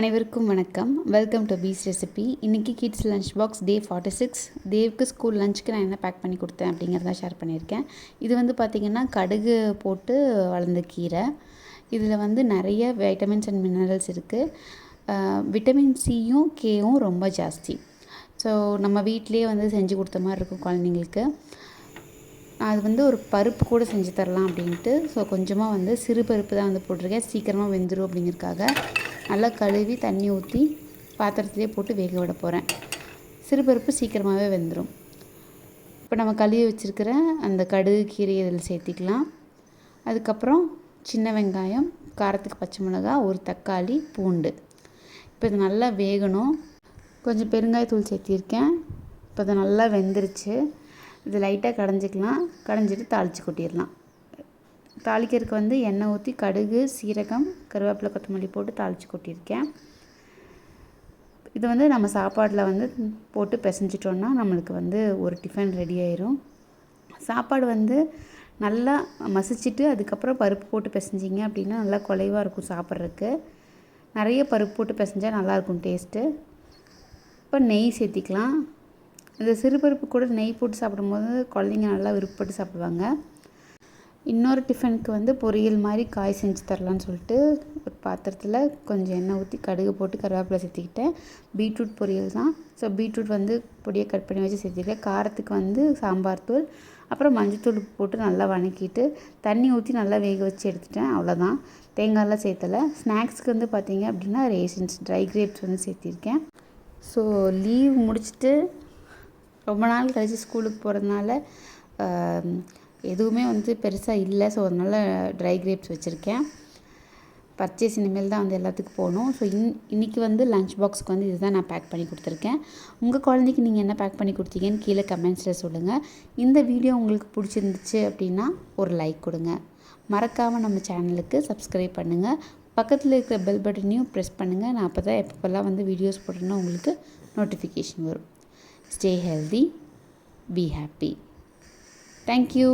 அனைவருக்கும் வணக்கம். Welcome to peace recipe. இன்றைக்கி கிட்ஸ் லஞ்ச் பாக்ஸ் டே 46. தேவ்க்கு ஸ்கூல் லஞ்சுக்கு நான் என்ன பேக் பண்ணி கொடுத்தேன் அப்படிங்கிறத ஷேர் பண்ணியிருக்கேன். இது வந்து பார்த்திங்கன்னா கடுகு போட்டு வளர்ந்த கீரை. இதில் வந்து நிறைய வைட்டமின்ஸ் அண்ட் மினரல்ஸ் இருக்குது. விட்டமின் சியும் கேவும் ரொம்ப ஜாஸ்தி. ஸோ நம்ம வீட்டிலே வந்து செஞ்சு கொடுத்த மாதிரி இருக்கும் குழந்தைங்களுக்கு. அது வந்து ஒரு பருப்பு கூட செஞ்சு தரலாம் அப்படின்ட்டு. ஸோ கொஞ்சமாக வந்து சிறு பருப்பு தான் வந்து போட்டிருக்கேன், சீக்கிரமாக வெந்துடும் அப்படிங்கிறதுக்காக. நல்லா கழுவி தண்ணி ஊற்றி பாத்திரத்துலேயே போட்டு வேக விட போகிறேன். சிறுபருப்பு சீக்கிரமாகவே வெந்துடும். இப்போ நம்ம கழுவி வச்சுருக்கிற அந்த கடுகு கீரை இதில் சேர்த்திக்கலாம். அதுக்கப்புறம் சின்ன வெங்காயம், காரத்துக்கு பச்சை மிளகா, ஒரு தக்காளி, பூண்டு. இப்போ இது நல்லா வேகணும். கொஞ்சம் பெருங்காயத்தூள் சேர்த்திருக்கேன். இப்போ இது நல்லா வெந்துருச்சு. இது லைட்டாக கடைஞ்சிக்கலாம். கடைஞ்சிட்டு தாளித்து கொட்டிடலாம். தாளிக்கிறதுக்கு வந்து எண்ணெய் ஊற்றி கடுகு, சீரகம், கருவேப்பிலை, கொத்தமல்லி போட்டு தாளித்து கொட்டியிருக்கேன். இது வந்து நம்ம சாப்பாடில் வந்து போட்டு பிசைஞ்சிட்டோன்னா நம்மளுக்கு வந்து ஒரு டிஃபன் ரெடி ஆயிரும். சாப்பாடு வந்து நல்லா மசிச்சுட்டு அதுக்கப்புறம் பருப்பு போட்டு பிசைஞ்சிங்க அப்படின்னா நல்லா குலைவாக இருக்கும் சாப்பிட்றதுக்கு. நிறைய பருப்பு போட்டு பிசைஞ்சால் நல்லாயிருக்கும் டேஸ்ட்டு. இப்போ நெய் சேர்த்திக்கலாம். இந்த சிறுபருப்பு கூட நெய் போட்டு சாப்பிடும்போது குழந்தைங்க நல்லா விருப்பப்பட்டு சாப்பிடுவாங்க. இன்னொரு டிஃபனுக்கு வந்து பொரியல் மாதிரி காய் செஞ்சு தரலான்னு சொல்லிட்டு ஒரு பாத்திரத்தில் கொஞ்சம் எண்ணெய் ஊற்றி கடுகு போட்டு கருவேப்பிலை சேர்த்திக்கிட்டேன். பீட்ரூட் பொரியல் தான். ஸோ பீட்ரூட் வந்து பொடியை கட் பண்ணி வச்சு சேர்த்திக்கிட்டேன். காரத்துக்கு வந்து சாம்பார் தூள், அப்புறம் மஞ்சத்தூள் போட்டு நல்லா வணக்கிட்டு தண்ணி ஊற்றி நல்லா வேக வச்சு எடுத்துட்டேன். அவ்வளோதான், தேங்காயெலாம் சேர்த்தலை. ஸ்நாக்ஸ்க்கு வந்து பார்த்திங்க அப்படின்னா ரேசின்ஸ், ட்ரை கிரேப்ஸ் வந்து சேர்த்திருக்கேன். ஸோ லீவ் முடிச்சுட்டு ரொம்ப நாள் கழிச்சு ஸ்கூலுக்கு போகிறதுனால எதுவுமே வந்து பெருசாக இல்லை. ஸோ அதனால் ட்ரை கிரேப்ஸ் வச்சுருக்கேன். பர்ச்சேஸ் இனிமேல் தான் வந்து எல்லாத்துக்கும் போகணும். ஸோ இன்றைக்கி வந்து லஞ்ச் பாக்ஸுக்கு வந்து இதுதான் நான் பேக் பண்ணி கொடுத்துருக்கேன். உங்கள் குழந்தைக்கு நீங்கள் என்ன பேக் பண்ணி கொடுத்தீங்கன்னு கீழே கமெண்ட்ஸில் சொல்லுங்கள். இந்த வீடியோ உங்களுக்கு பிடிச்சிருந்துச்சு அப்படின்னா ஒரு லைக் கொடுங்க. மறக்காமல் நம்ம சேனலுக்கு சப்ஸ்கிரைப் பண்ணுங்கள். பக்கத்தில் இருக்கிற பெல் பட்டனையும் ப்ரெஸ் பண்ணுங்கள். நான் அப்போ தான் எப்பப்பெல்லாம் வந்து வீடியோஸ் போட்டேன்னா உங்களுக்கு நோட்டிஃபிகேஷன் வரும். Stay healthy, be happy. Thank you.